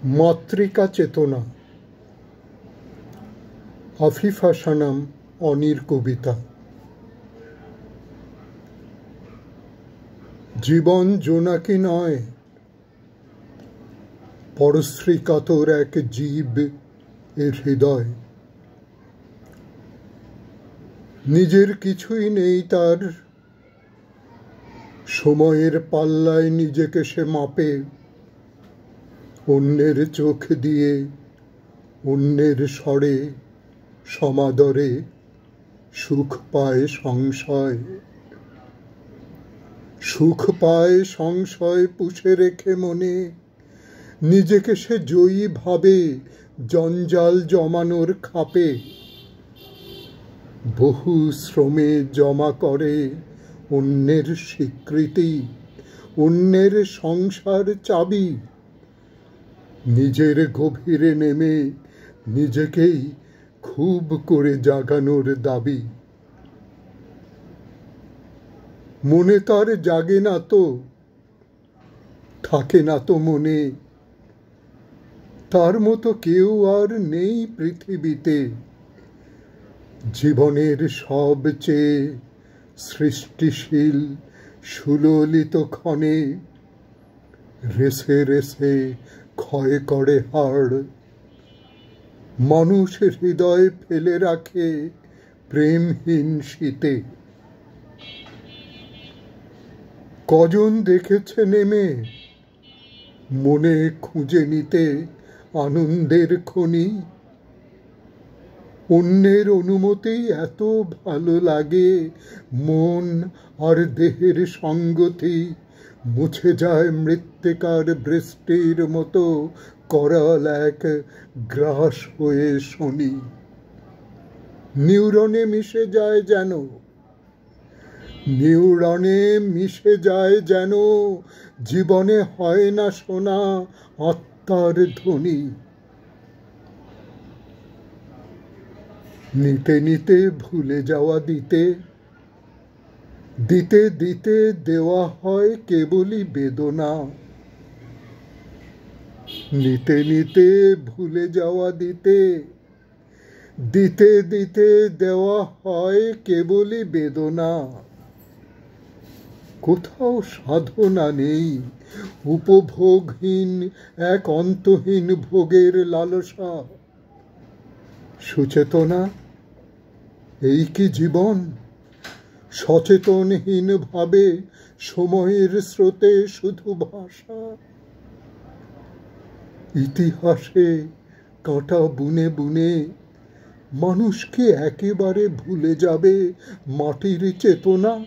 মাতৃকা চেতনা, আফিফা সানাম অনির কবিতা। জীবন জোনাকি নয়, পরশ্রী কাতর এক জীব এর হৃদয়। নিজের কিছুই নেই তার, সময়ের পাল্লায় নিজেকে সে মাপে। অন্যের চোখ দিয়ে, অন্যের স্বরে, সমাদরে সুখ পায় সংশয়। সুখ পায় সংশয় পুষে রেখে মনে, নিজেকে সে জয়ী ভাবে জঞ্জাল জমানোর খাপে। বহু শ্রমে জমা করে অন্যের স্বীকৃতি, অন্যের সংসার চাবি। নিজের গভীরে নেমে নিজেকেই খুব করে জাগানোর দাবি। মনে তার জাগে না তো, থাকে না তো মনে, তার মতো কেউ আর নেই পৃথিবীতে। জীবনের সবচেয়ে সৃষ্টিশীল সুললিত ক্ষণে রেসে রেসে ক্ষয় করে হাড়। মানুষ হৃদয় ফেলে রাখে প্রেমহীন শীতে। কজন দেখেছে নেমে মনে খুঁজে নিতে আনন্দের খনি। অন্যের অনুমতি এত ভালো লাগে, মন আর দেহের সঙ্গতি মুছে যায় মৃত্তিকার বৃষ্টির মতো করাল এক গ্রাস হয়ে শনি। নিউরনে মিশে যায় যেন, নিউরনে মিশে যায় যেন, জীবনে হয় না শোনা আত্মার ধ্বনি। নিতে নিতে ভুলে যাওয়া দিতে, দিতে দিতে দেওয়া হয় কেবলই বেদনা। নিতে নিতে ভুলে যাওয়া দিতে, দিতে দিতে দেওয়া হয় কেবলই বেদনা। কোথাও সাধনা নেই, উপভোগহীন এক অন্তহীন ভোগের লালসা। সুচেতনা, এই কি জীবন? সচেতনহীন ভাবে সময়ের স্রোতে শুধু ভাষা। ইতিহাসে কাঁটা বুনে বুনে মানুষ কি একেবারে ভুলে যাবে মাটির চেতনা?